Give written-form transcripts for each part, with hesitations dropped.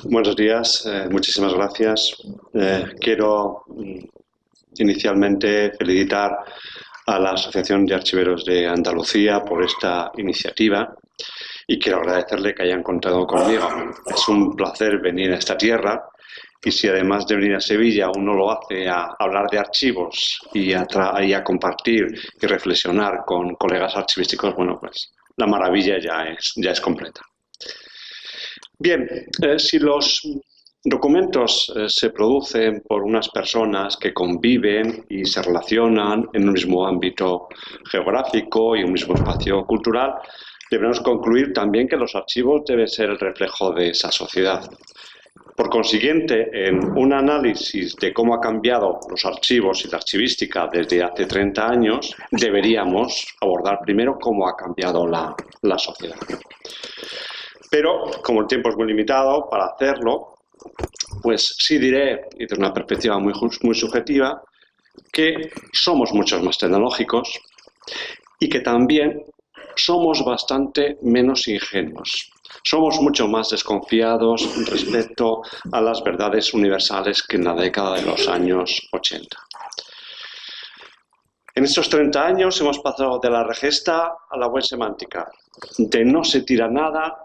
Buenos días, muchísimas gracias. Quiero inicialmente felicitar a la Asociación de Archiveros de Andalucía por esta iniciativa y quiero agradecerle que hayan contado conmigo. Es un placer venir a esta tierra y si además de venir a Sevilla uno lo hace a hablar de archivos y a compartir y reflexionar con colegas archivísticos, bueno, pues la maravilla ya es completa. Bien, si los documentos se producen por unas personas que conviven y se relacionan en un mismo ámbito geográfico y un mismo espacio cultural, debemos concluir también que los archivos deben ser el reflejo de esa sociedad. Por consiguiente, en un análisis de cómo ha cambiado los archivos y la archivística desde hace 30 años, deberíamos abordar primero cómo ha cambiado la sociedad. Pero, como el tiempo es muy limitado para hacerlo, pues sí diré, y desde una perspectiva muy subjetiva, que somos mucho más tecnológicos y que también somos bastante menos ingenuos. Somos mucho más desconfiados respecto a las verdades universales que en la década de los años 80. En estos 30 años hemos pasado de la regesta a la web semántica, de no se tira nada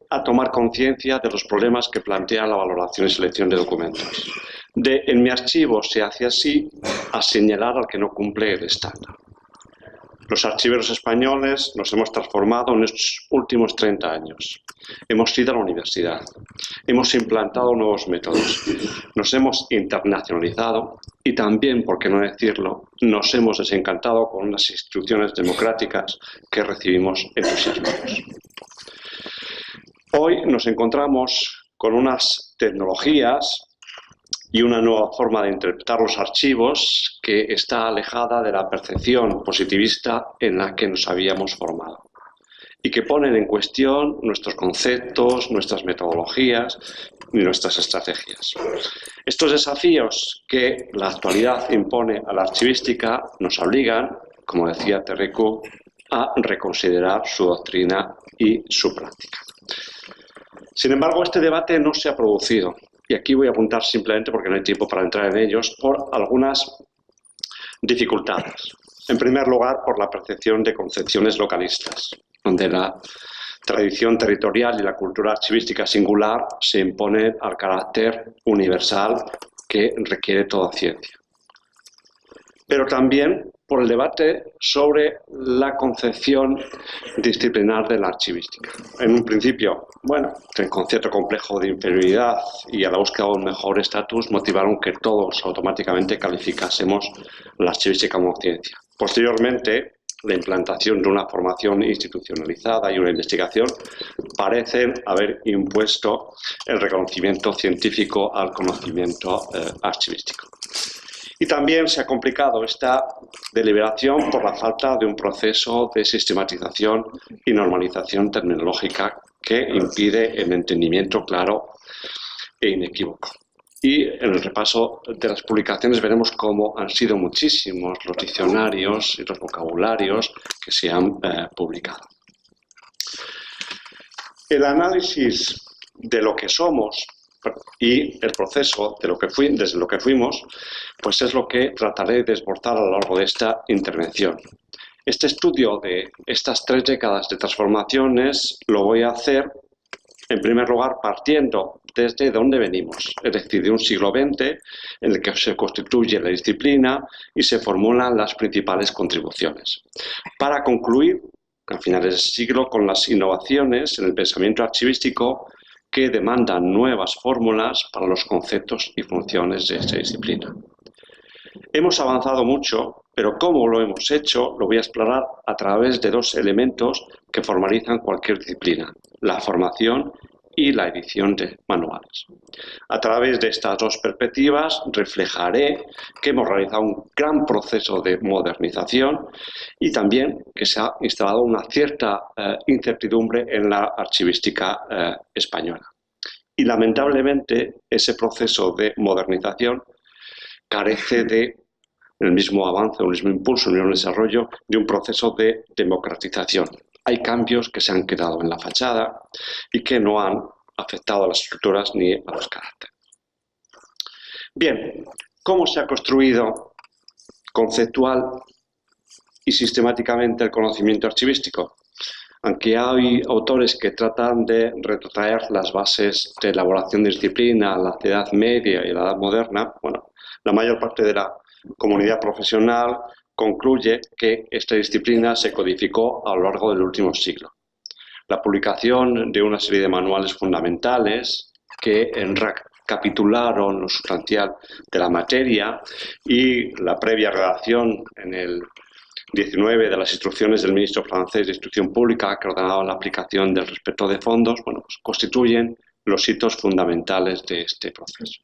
a tomar conciencia de los problemas que plantea la valoración y selección de documentos. De en mi archivo se hace así a señalar al que no cumple el estándar. Los archiveros españoles nos hemos transformado en estos últimos 30 años. Hemos ido a la universidad, hemos implantado nuevos métodos, nos hemos internacionalizado y también, por qué no decirlo, nos hemos desencantado con unas instituciones democráticas que recibimos entusiasmados. Hoy nos encontramos con unas tecnologías y una nueva forma de interpretar los archivos que está alejada de la percepción positivista en la que nos habíamos formado y que ponen en cuestión nuestros conceptos, nuestras metodologías y nuestras estrategias. Estos desafíos que la actualidad impone a la archivística nos obligan, como decía Terreco, a reconsiderar su doctrina y su práctica. Sin embargo, este debate no se ha producido, y aquí voy a apuntar simplemente porque no hay tiempo para entrar en ellos, por algunas dificultades. En primer lugar, por la percepción de concepciones localistas, donde la tradición territorial y la cultura archivística singular se imponen al carácter universal que requiere toda ciencia. Pero también por el debate sobre la concepción disciplinar de la archivística. En un principio, el concepto complejo de inferioridad y a la búsqueda de un mejor estatus motivaron que todos automáticamente calificásemos la archivística como ciencia. Posteriormente, la implantación de una formación institucionalizada y una investigación parecen haber impuesto el reconocimiento científico al conocimiento archivístico. Y también se ha complicado esta deliberación por la falta de un proceso de sistematización y normalización terminológica que impide el entendimiento claro e inequívoco. Y en el repaso de las publicaciones veremos cómo han sido muchísimos los diccionarios y los vocabularios que se han publicado. El análisis de lo que somos y el proceso de desde lo que fuimos, pues es lo que trataré de desbordar a lo largo de esta intervención. Este estudio de estas 3 décadas de transformaciones lo voy a hacer, en primer lugar, partiendo desde dónde venimos, es decir, de un siglo XX en el que se constituye la disciplina y se formulan las principales contribuciones, para concluir a finales del siglo con las innovaciones en el pensamiento archivístico que demandan nuevas fórmulas para los conceptos y funciones de esta disciplina. Hemos avanzado mucho, pero cómo lo hemos hecho lo voy a explorar a través de 2 elementos que formalizan cualquier disciplina: la formación y la edición de manuales. A través de estas 2 perspectivas reflejaré que hemos realizado un gran proceso de modernización y también que se ha instalado una cierta incertidumbre en la archivística española. Y lamentablemente ese proceso de modernización carece de el mismo avance, el mismo impulso, el mismo desarrollo de un proceso de democratización. Hay cambios que se han quedado en la fachada y que no han afectado a las estructuras ni a los caracteres. Bien, ¿cómo se ha construido conceptual y sistemáticamente el conocimiento archivístico? Aunque hay autores que tratan de retrotraer las bases de elaboración de disciplina a la Edad Media y la Edad Moderna, bueno, la mayor parte de la comunidad profesional concluye que esta disciplina se codificó a lo largo del último siglo. La publicación de una serie de manuales fundamentales que recapitularon lo sustancial de la materia y la previa redacción en el 19 de las instrucciones del ministro francés de Instrucción Pública que ordenaban la aplicación del respeto de fondos, bueno, pues constituyen los hitos fundamentales de este proceso.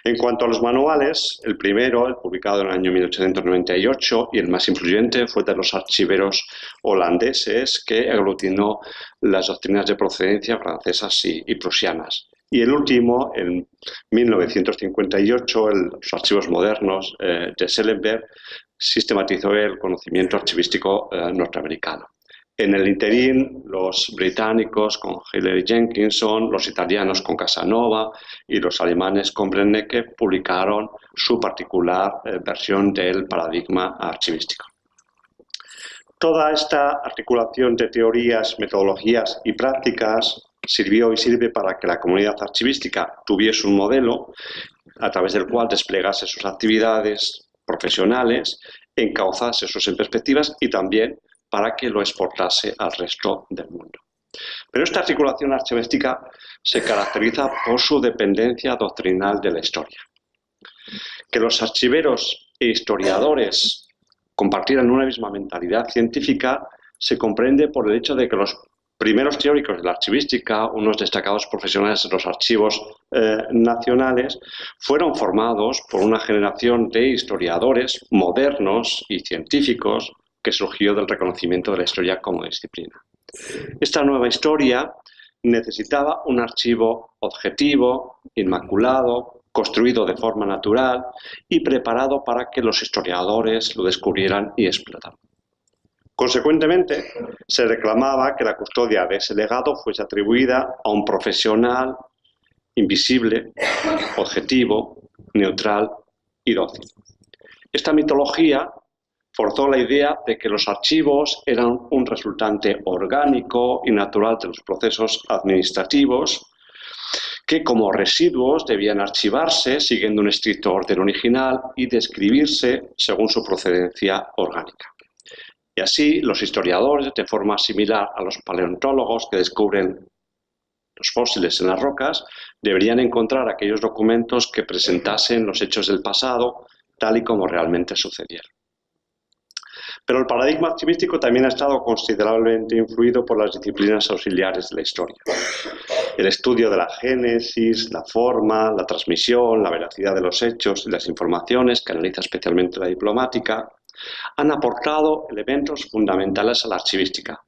En cuanto a los manuales, el primero, el publicado en el año 1898 y el más influyente fue de los archiveros holandeses que aglutinó las doctrinas de procedencia francesas y prusianas. Y el último, en 1958, los archivos modernos de Schellenberg, sistematizó el conocimiento archivístico norteamericano. En el interín, los británicos con Hiller y Jenkinson, los italianos con Casanova y los alemanes con Brennecke publicaron su particular versión del paradigma archivístico. Toda esta articulación de teorías, metodologías y prácticas sirvió y sirve para que la comunidad archivística tuviese un modelo a través del cual desplegase sus actividades profesionales, encauzase sus perspectivas y también para que lo exportase al resto del mundo. Pero esta articulación archivística se caracteriza por su dependencia doctrinal de la historia. Que los archiveros e historiadores compartieran una misma mentalidad científica se comprende por el hecho de que los primeros teóricos de la archivística, unos destacados profesionales de los archivos nacionales, fueron formados por una generación de historiadores modernos y científicos que surgió del reconocimiento de la historia como disciplina. Esta nueva historia necesitaba un archivo objetivo, inmaculado, construido de forma natural y preparado para que los historiadores lo descubrieran y explotaran. Consecuentemente, se reclamaba que la custodia de ese legado fuese atribuida a un profesional invisible, objetivo, neutral y dócil. Esta mitología forzó la idea de que los archivos eran un resultante orgánico y natural de los procesos administrativos, que como residuos debían archivarse siguiendo un estricto orden original y describirse según su procedencia orgánica. Y así los historiadores, de forma similar a los paleontólogos que descubren los fósiles en las rocas, deberían encontrar aquellos documentos que presentasen los hechos del pasado tal y como realmente sucedieron. Pero el paradigma archivístico también ha estado considerablemente influido por las disciplinas auxiliares de la historia. El estudio de la génesis, la forma, la transmisión, la veracidad de los hechos y las informaciones, que analiza especialmente la diplomática, han aportado elementos fundamentales a la archivística,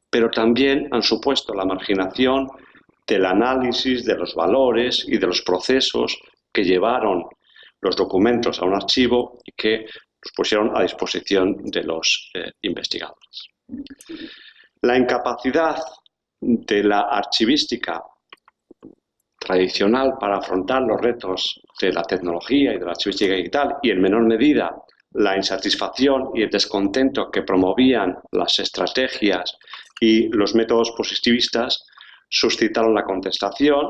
pero también han supuesto la marginación del análisis de los valores y de los procesos que llevaron los documentos a un archivo y que los pusieron a disposición de los investigadores. La incapacidad de la archivística tradicional para afrontar los retos de la tecnología y de la archivística digital y en menor medida la insatisfacción y el descontento que promovían las estrategias y los métodos positivistas suscitaron la contestación,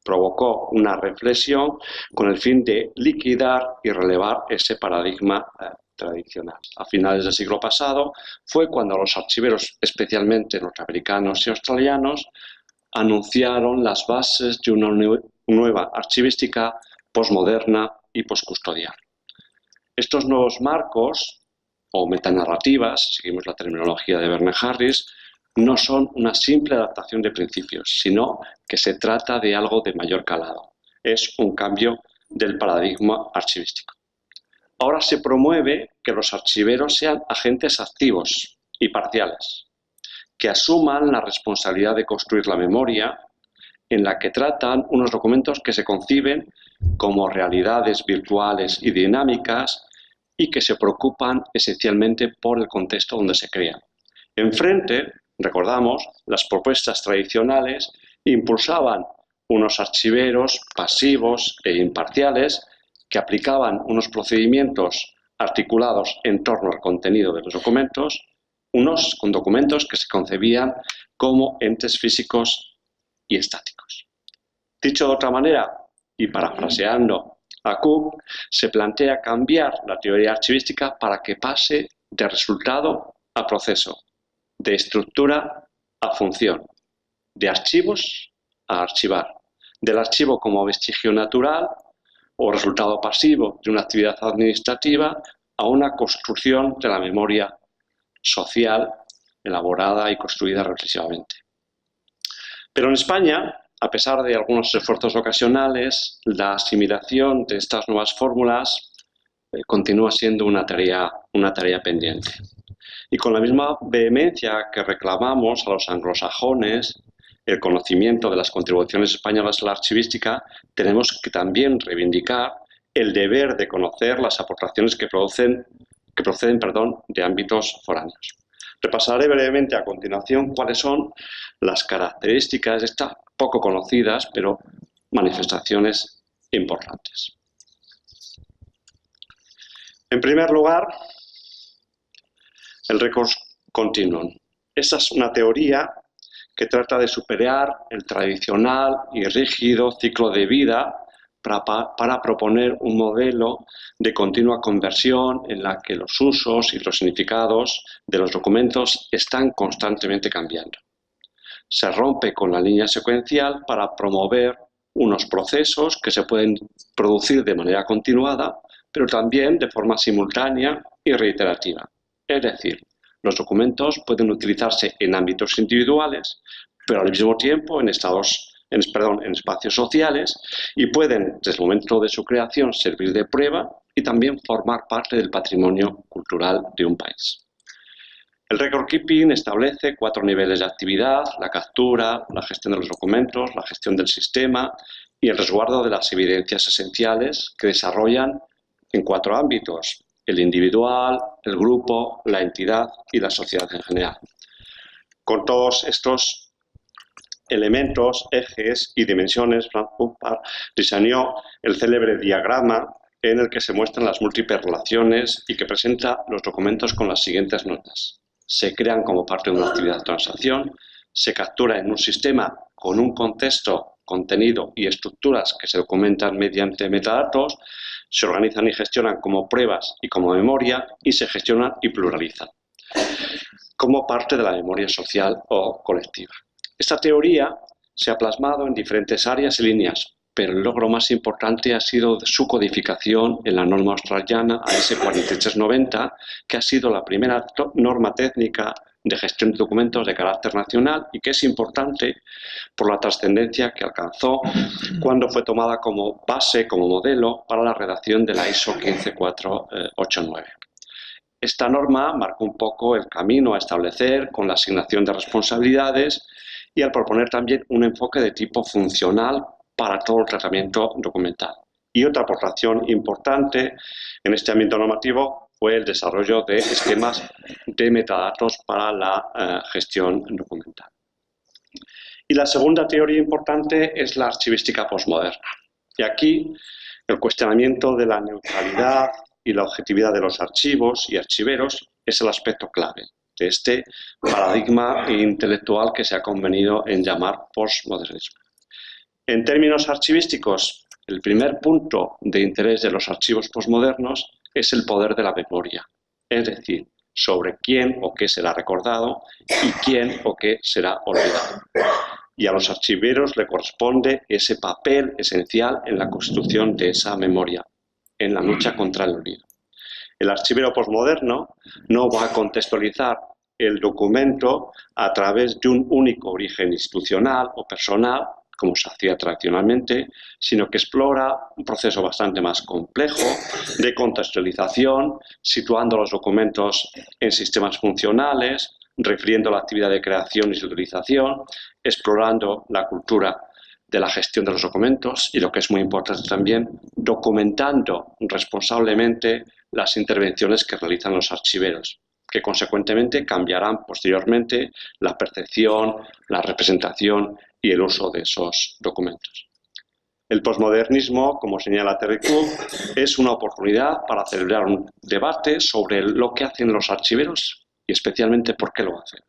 provocó una reflexión con el fin de liquidar y relevar ese paradigma tradicional. A finales del siglo pasado fue cuando los archiveros, especialmente norteamericanos y australianos, anunciaron las bases de una nueva archivística posmoderna y poscustodial. Estos nuevos marcos, o metanarrativas, seguimos la terminología de Bernard Harris, no son una simple adaptación de principios, sino que se trata de algo de mayor calado. Es un cambio del paradigma archivístico. Ahora se promueve que los archiveros sean agentes activos y parciales, que asuman la responsabilidad de construir la memoria, en la que tratan unos documentos que se conciben como realidades virtuales y dinámicas y que se preocupan esencialmente por el contexto donde se crean. Enfrente, recordamos, las propuestas tradicionales impulsaban unos archiveros pasivos e imparciales que aplicaban unos procedimientos articulados en torno al contenido de los documentos, unos con documentos que se concebían como entes físicos y estáticos. Dicho de otra manera, y parafraseando a Cook, se plantea cambiar la teoría archivística para que pase de resultado a proceso, de estructura a función, de archivos a archivar, del archivo como vestigio natural o resultado pasivo de una actividad administrativa a una construcción de la memoria social elaborada y construida reflexivamente. Pero en España, a pesar de algunos esfuerzos ocasionales, la asimilación de estas nuevas fórmulas continúa siendo una tarea pendiente. Y con la misma vehemencia que reclamamos a los anglosajones el conocimiento de las contribuciones españolas a la archivística, tenemos que también reivindicar el deber de conocer las aportaciones que proceden de ámbitos foráneos. Repasaré brevemente a continuación cuáles son las características de estas poco conocidas, pero manifestaciones importantes. En primer lugar, el record continuum. Esta es una teoría que trata de superar el tradicional y rígido ciclo de vida para proponer un modelo de continua conversión en la que los usos y los significados de los documentos están constantemente cambiando. Se rompe con la línea secuencial para promover unos procesos que se pueden producir de manera continuada, pero también de forma simultánea y reiterativa. Es decir, los documentos pueden utilizarse en ámbitos individuales, pero al mismo tiempo en espacios sociales y pueden, desde el momento de su creación, servir de prueba y también formar parte del patrimonio cultural de un país. El record keeping establece 4 niveles de actividad: la captura, la gestión de los documentos, la gestión del sistema y el resguardo de las evidencias esenciales que desarrollan en 4 ámbitos: el individual, el grupo, la entidad y la sociedad en general. Con todos estos elementos, ejes y dimensiones, Frank Hubbard diseñó el célebre diagrama en el que se muestran las múltiples relaciones y que presenta los documentos con las siguientes notas. Se crean como parte de una actividad de transacción, se captura en un sistema con un contexto, contenido y estructuras que se documentan mediante metadatos, se organizan y gestionan como pruebas y como memoria y se gestionan y pluralizan como parte de la memoria social o colectiva. Esta teoría se ha plasmado en diferentes áreas y líneas, pero el logro más importante ha sido su codificación en la norma australiana AS 4390, que ha sido la primera norma técnica de gestión de documentos de carácter nacional y que es importante por la trascendencia que alcanzó cuando fue tomada como base, como modelo para la redacción de la ISO 15489. Esta norma marcó un poco el camino a establecer con la asignación de responsabilidades y al proponer también un enfoque de tipo funcional para todo el tratamiento documental. Y otra aportación importante en este ámbito normativo fue el desarrollo de esquemas de metadatos para la gestión documental. Y la segunda teoría importante es la archivística posmoderna. Y aquí el cuestionamiento de la neutralidad y la objetividad de los archivos y archiveros es el aspecto clave de este paradigma intelectual que se ha convenido en llamar postmodernismo. En términos archivísticos, el primer punto de interés de los archivos posmodernos es el poder de la memoria, es decir, sobre quién o qué será recordado y quién o qué será olvidado. Y a los archiveros le corresponde ese papel esencial en la construcción de esa memoria, en la lucha contra el olvido. El archivero posmoderno no va a contextualizar el documento a través de un único origen institucional o personal, como se hacía tradicionalmente, sino que explora un proceso bastante más complejo de contextualización, situando los documentos en sistemas funcionales, refiriendo la actividad de creación y su utilización, explorando la cultura de la gestión de los documentos y, lo que es muy importante también, documentando responsablemente las intervenciones que realizan los archiveros, que consecuentemente cambiarán posteriormente la percepción, la representación y el uso de esos documentos. El posmodernismo, como señala Terry Cook, es una oportunidad para celebrar un debate sobre lo que hacen los archiveros y especialmente por qué lo hacen,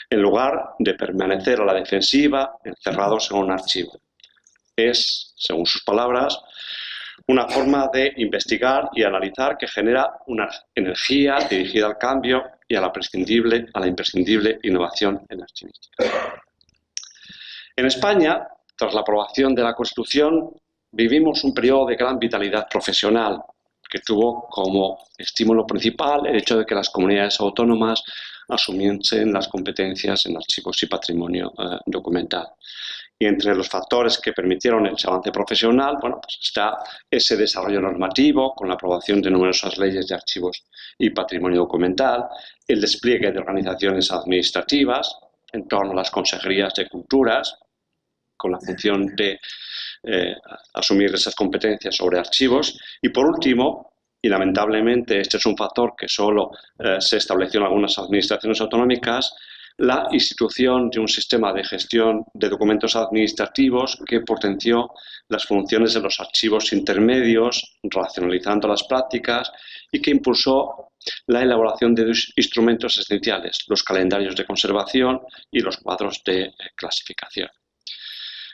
en lugar de permanecer a la defensiva encerrados en un archivo. Es, según sus palabras, una forma de investigar y analizar que genera una energía dirigida al cambio y a la imprescindible innovación en la archivística. En España, tras la aprobación de la Constitución, vivimos un periodo de gran vitalidad profesional que tuvo como estímulo principal el hecho de que las comunidades autónomas asumiesen las competencias en archivos y patrimonio documental. Y entre los factores que permitieron ese avance profesional, bueno, pues está ese desarrollo normativo con la aprobación de numerosas leyes de archivos y patrimonio documental, el despliegue de organizaciones administrativas en torno a las consejerías de culturas, con la función de asumir esas competencias sobre archivos. Y por último, y lamentablemente este es un factor que solo se estableció en algunas administraciones autonómicas, la institución de un sistema de gestión de documentos administrativos que potenció las funciones de los archivos intermedios, racionalizando las prácticas y que impulsó la elaboración de instrumentos esenciales, los calendarios de conservación y los cuadros de clasificación.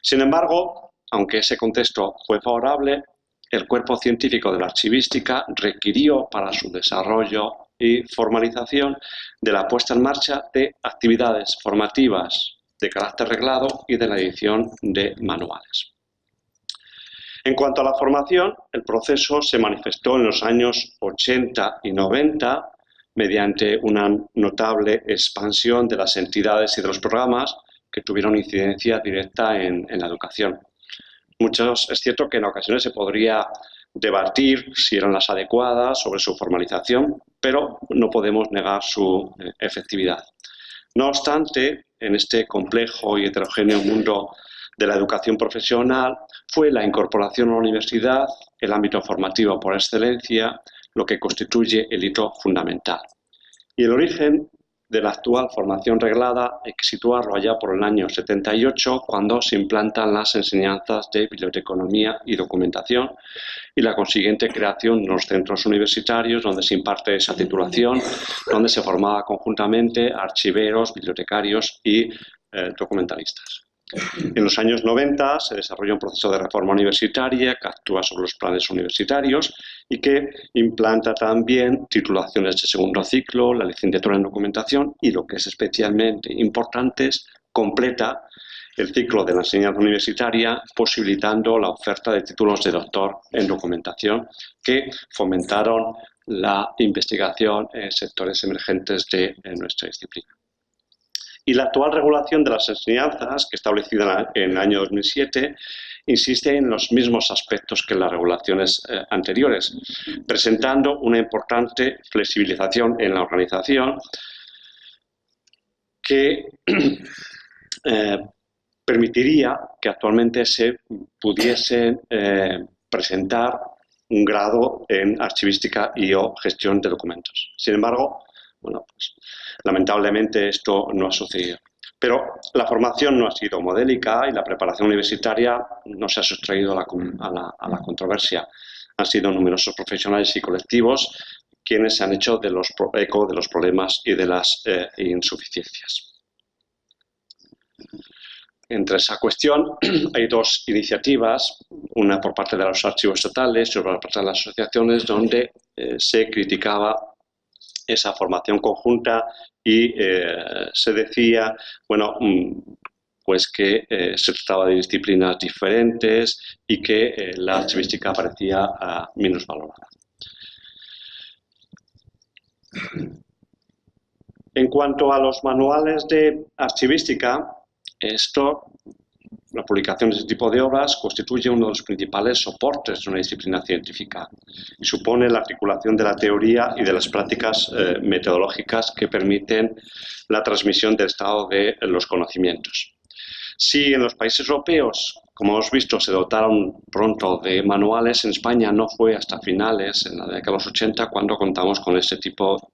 Sin embargo, aunque ese contexto fue favorable, el cuerpo científico de la archivística requirió para su desarrollo y formalización de la puesta en marcha de actividades formativas de carácter reglado y de la edición de manuales. En cuanto a la formación, el proceso se manifestó en los años 80 y 90 mediante una notable expansión de las entidades y de los programas que tuvieron incidencia directa en la educación. Es cierto que en ocasiones se podría debatir si eran las adecuadas sobre su formalización, pero no podemos negar su efectividad. No obstante, en este complejo y heterogéneo mundo de la educación profesional, fue la incorporación a la universidad, el ámbito formativo por excelencia, lo que constituye el hito fundamental. Y el origen de la actual formación reglada hay que situarlo allá por el año 78, cuando se implantan las enseñanzas de biblioteconomía y documentación y la consiguiente creación de los centros universitarios donde se imparte esa titulación, donde se formaba conjuntamente archiveros, bibliotecarios y documentalistas. En los años 90 se desarrolló un proceso de reforma universitaria que actúa sobre los planes universitarios y que implanta también titulaciones de segundo ciclo, la licenciatura en documentación y, lo que es especialmente importante, completa el ciclo de la enseñanza universitaria posibilitando la oferta de títulos de doctor en documentación que fomentaron la investigación en sectores emergentes de nuestra disciplina. Y la actual regulación de las enseñanzas, que establecida en el año 2007, insiste en los mismos aspectos que en las regulaciones anteriores, presentando una importante flexibilización en la organización que permitiría que actualmente se pudiese presentar un grado en archivística y o gestión de documentos. Sin embargo, bueno, pues, lamentablemente esto no ha sucedido. Pero la formación no ha sido modélica y la preparación universitaria no se ha sustraído a la controversia. Han sido numerosos profesionales y colectivos quienes se han hecho eco de los problemas y de las insuficiencias. Entre esa cuestión hay dos iniciativas, una por parte de los archivos estatales y otra por parte de las asociaciones, donde se criticaba esa formación conjunta y se decía, bueno, pues que se trataba de disciplinas diferentes y que la archivística parecía menos valorada. En cuanto a los manuales de archivística, la publicación de este tipo de obras constituye uno de los principales soportes de una disciplina científica y supone la articulación de la teoría y de las prácticas metodológicas que permiten la transmisión del estado de los conocimientos. Si en los países europeos, como hemos visto, se dotaron pronto de manuales, en España no fue hasta finales, en la década de los 80, cuando contamos con este tipo.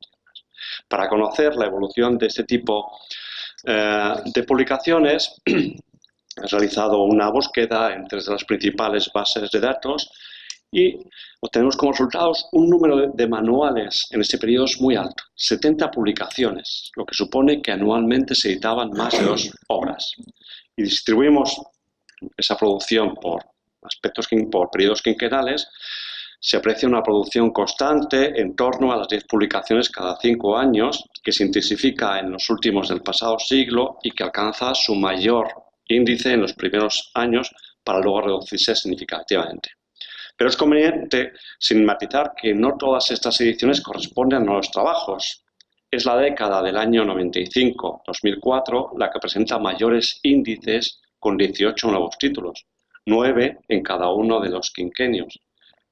Para conocer la evolución de este tipo de publicaciones, He realizado una búsqueda en 3 de las principales bases de datos y obtenemos como resultados un número de manuales en este periodo muy alto, 70 publicaciones, lo que supone que anualmente se editaban más de 2 obras. Y distribuimos esa producción por periodos quinquenales, se aprecia una producción constante en torno a las 10 publicaciones cada 5 años, que se intensifica en los últimos del pasado siglo y que alcanza su mayor índice en los primeros años para luego reducirse significativamente. Pero es conveniente matizar que no todas estas ediciones corresponden a nuevos trabajos. Es la década del año 95-2004 la que presenta mayores índices con 18 nuevos títulos, 9 en cada uno de los quinquenios.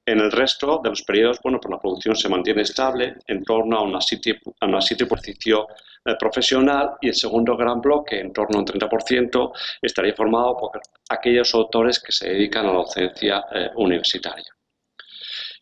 En el resto de los periodos, pues la producción se mantiene estable en torno a una 7 posición profesional, y el segundo gran bloque, en torno a un 30%, estaría formado por aquellos autores que se dedican a la docencia universitaria.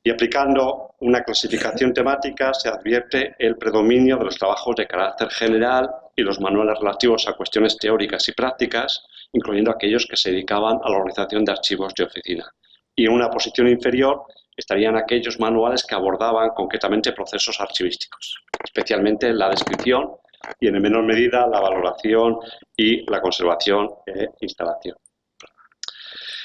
Y aplicando una clasificación temática se advierte el predominio de los trabajos de carácter general y los manuales relativos a cuestiones teóricas y prácticas, incluyendo aquellos que se dedicaban a la organización de archivos de oficina. Y en una posición inferior estarían aquellos manuales que abordaban concretamente procesos archivísticos, especialmente la descripción y, en menor medida, la valoración y la conservación e instalación.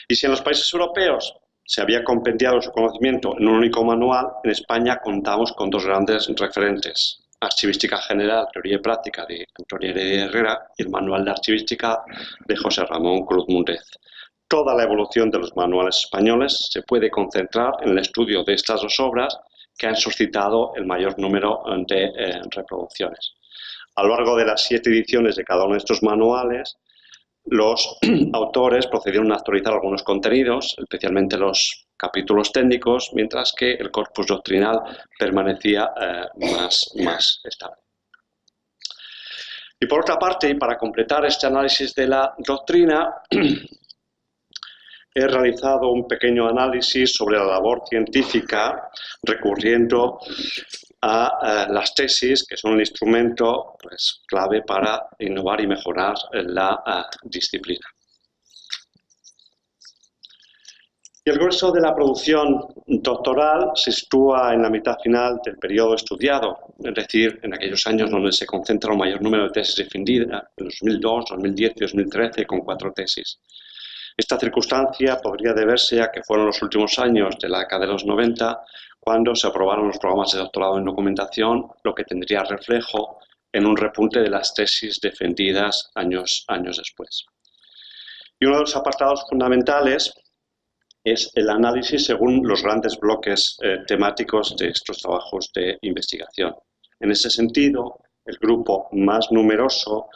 Y si en los países europeos se había compendiado su conocimiento en un único manual, en España contamos con 2 grandes referentes: Archivística General, Teoría y Práctica, de Antonio Heredia Herrera, y el Manual de Archivística de José Ramón Cruz Múndez. Toda la evolución de los manuales españoles se puede concentrar en el estudio de estas 2 obras, que han suscitado el mayor número de reproducciones. A lo largo de las 7 ediciones de cada uno de estos manuales, los autores procedieron a actualizar algunos contenidos, especialmente los capítulos técnicos, mientras que el corpus doctrinal permanecía más estable. Y por otra parte, y para completar este análisis de la doctrina, he realizado un pequeño análisis sobre la labor científica recurriendo a las tesis, que son un instrumento clave para innovar y mejorar la disciplina. Y el grueso de la producción doctoral se sitúa en la mitad final del periodo estudiado, es decir, en aquellos años donde se concentra el mayor número de tesis defendidas, en 2002, 2010 y 2013, con 4 tesis. Esta circunstancia podría deberse a que fueron los últimos años de la década de los 90 cuando se aprobaron los programas de doctorado en documentación, lo que tendría reflejo en un repunte de las tesis defendidas años después. Y uno de los apartados fundamentales es el análisis según los grandes bloques temáticos de estos trabajos de investigación. En ese sentido, el grupo más numeroso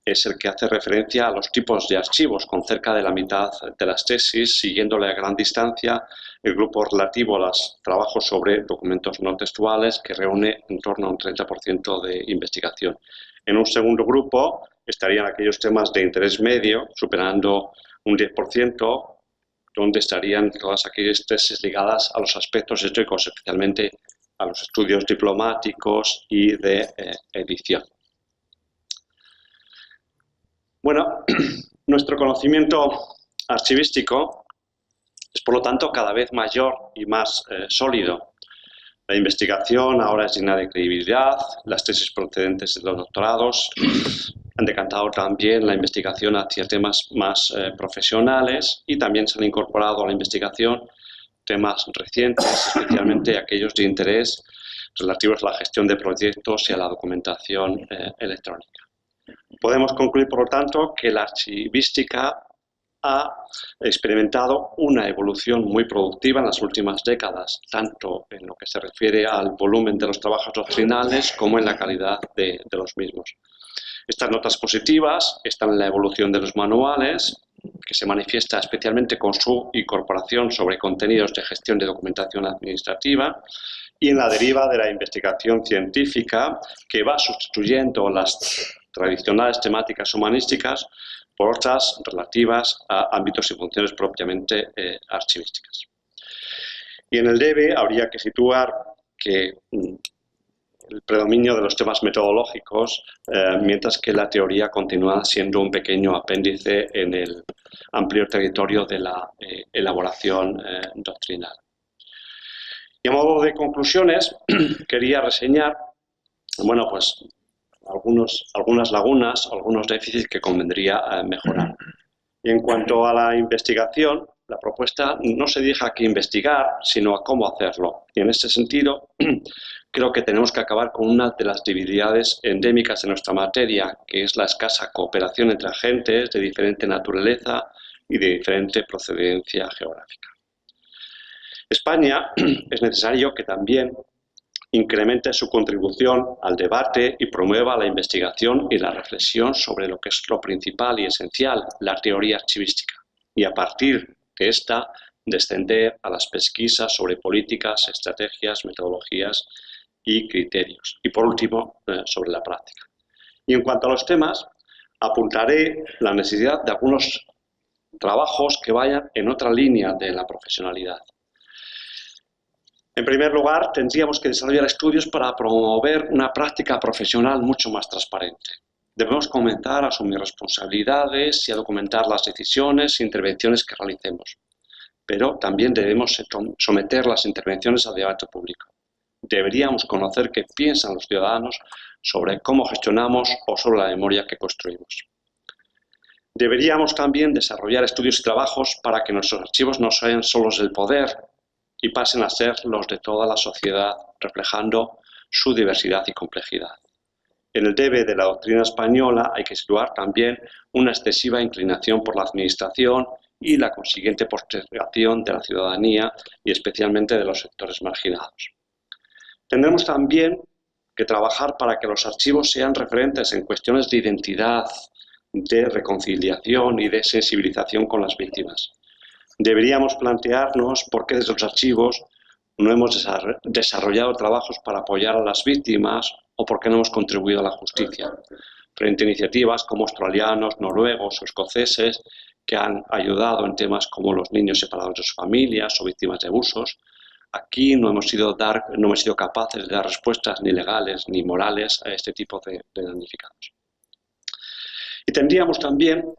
es el que hace referencia a los tipos de archivos, con cerca de la mitad de las tesis, siguiéndole a gran distancia el grupo relativo a los trabajos sobre documentos no textuales, que reúne en torno a un 30% de investigación. En un segundo grupo estarían aquellos temas de interés medio, superando un 10%, donde estarían todas aquellas tesis ligadas a los aspectos históricos, especialmente a los estudios diplomáticos y de edición. Bueno, nuestro conocimiento archivístico es, por lo tanto, cada vez mayor y más sólido. La investigación ahora es digna de credibilidad, las tesis procedentes de los doctorados han decantado también la investigación hacia temas más profesionales, y también se han incorporado a la investigación temas recientes, especialmente aquellos de interés relativos a la gestión de proyectos y a la documentación electrónica. Podemos concluir, por lo tanto, que la archivística ha experimentado una evolución muy productiva en las últimas décadas, tanto en lo que se refiere al volumen de los trabajos doctrinales como en la calidad de los mismos. Estas notas positivas están en la evolución de los manuales, que se manifiesta especialmente con su incorporación sobre contenidos de gestión de documentación administrativa, y en la deriva de la investigación científica, que va sustituyendo las tradicionales temáticas humanísticas por otras relativas a ámbitos y funciones propiamente archivísticas. Y en el debe habría que situar que el predominio de los temas metodológicos, mientras que la teoría continúa siendo un pequeño apéndice en el amplio territorio de la elaboración doctrinal. Y a modo de conclusiones, quería reseñar, bueno, pues algunas lagunas, algunos déficits que convendría mejorar. Y en cuanto a la investigación, la propuesta no se dirige a qué investigar, sino a cómo hacerlo. Y en ese sentido, creo que tenemos que acabar con una de las debilidades endémicas de nuestra materia, que es la escasa cooperación entre agentes de diferente naturaleza y de diferente procedencia geográfica. España es necesario que también incremente su contribución al debate y promueva la investigación y la reflexión sobre lo que es lo principal y esencial, la teoría archivística, y a partir de esta descender a las pesquisas sobre políticas, estrategias, metodologías y criterios. Y por último, sobre la práctica. Y en cuanto a los temas, apuntaré la necesidad de algunos trabajos que vayan en otra línea de la profesionalidad. En primer lugar, tendríamos que desarrollar estudios para promover una práctica profesional mucho más transparente. Debemos comenzar a asumir responsabilidades y a documentar las decisiones e intervenciones que realicemos. Pero también debemos someter las intervenciones al debate público. Deberíamos conocer qué piensan los ciudadanos sobre cómo gestionamos o sobre la memoria que construimos. Deberíamos también desarrollar estudios y trabajos para que nuestros archivos no sean solo del poder y pasen a ser los de toda la sociedad, reflejando su diversidad y complejidad. En el debe de la doctrina española hay que situar también una excesiva inclinación por la administración y la consiguiente postergación de la ciudadanía y especialmente de los sectores marginados. Tendremos también que trabajar para que los archivos sean referentes en cuestiones de identidad, de reconciliación y de sensibilización con las víctimas. Deberíamos plantearnos por qué desde los archivos no hemos desarrollado trabajos para apoyar a las víctimas o por qué no hemos contribuido a la justicia, frente a iniciativas como australianos, noruegos o escoceses que han ayudado en temas como los niños separados de sus familias o víctimas de abusos. Aquí no hemos sido capaces de dar respuestas ni legales ni morales a este tipo de damnificados. Y tendríamos también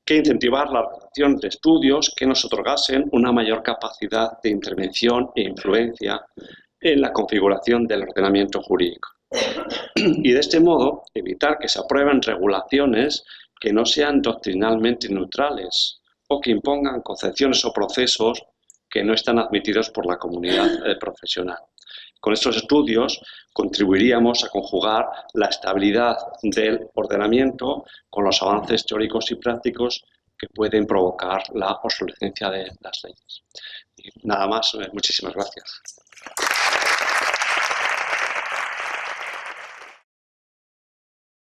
que incentivar la realización de estudios que nos otorgasen una mayor capacidad de intervención e influencia en la configuración del ordenamiento jurídico. Y de este modo evitar que se aprueben regulaciones que no sean doctrinalmente neutrales o que impongan concepciones o procesos que no están admitidos por la comunidad profesional. Con estos estudios contribuiríamos a conjugar la estabilidad del ordenamiento con los avances teóricos y prácticos que pueden provocar la obsolescencia de las leyes. Y nada más, muchísimas gracias.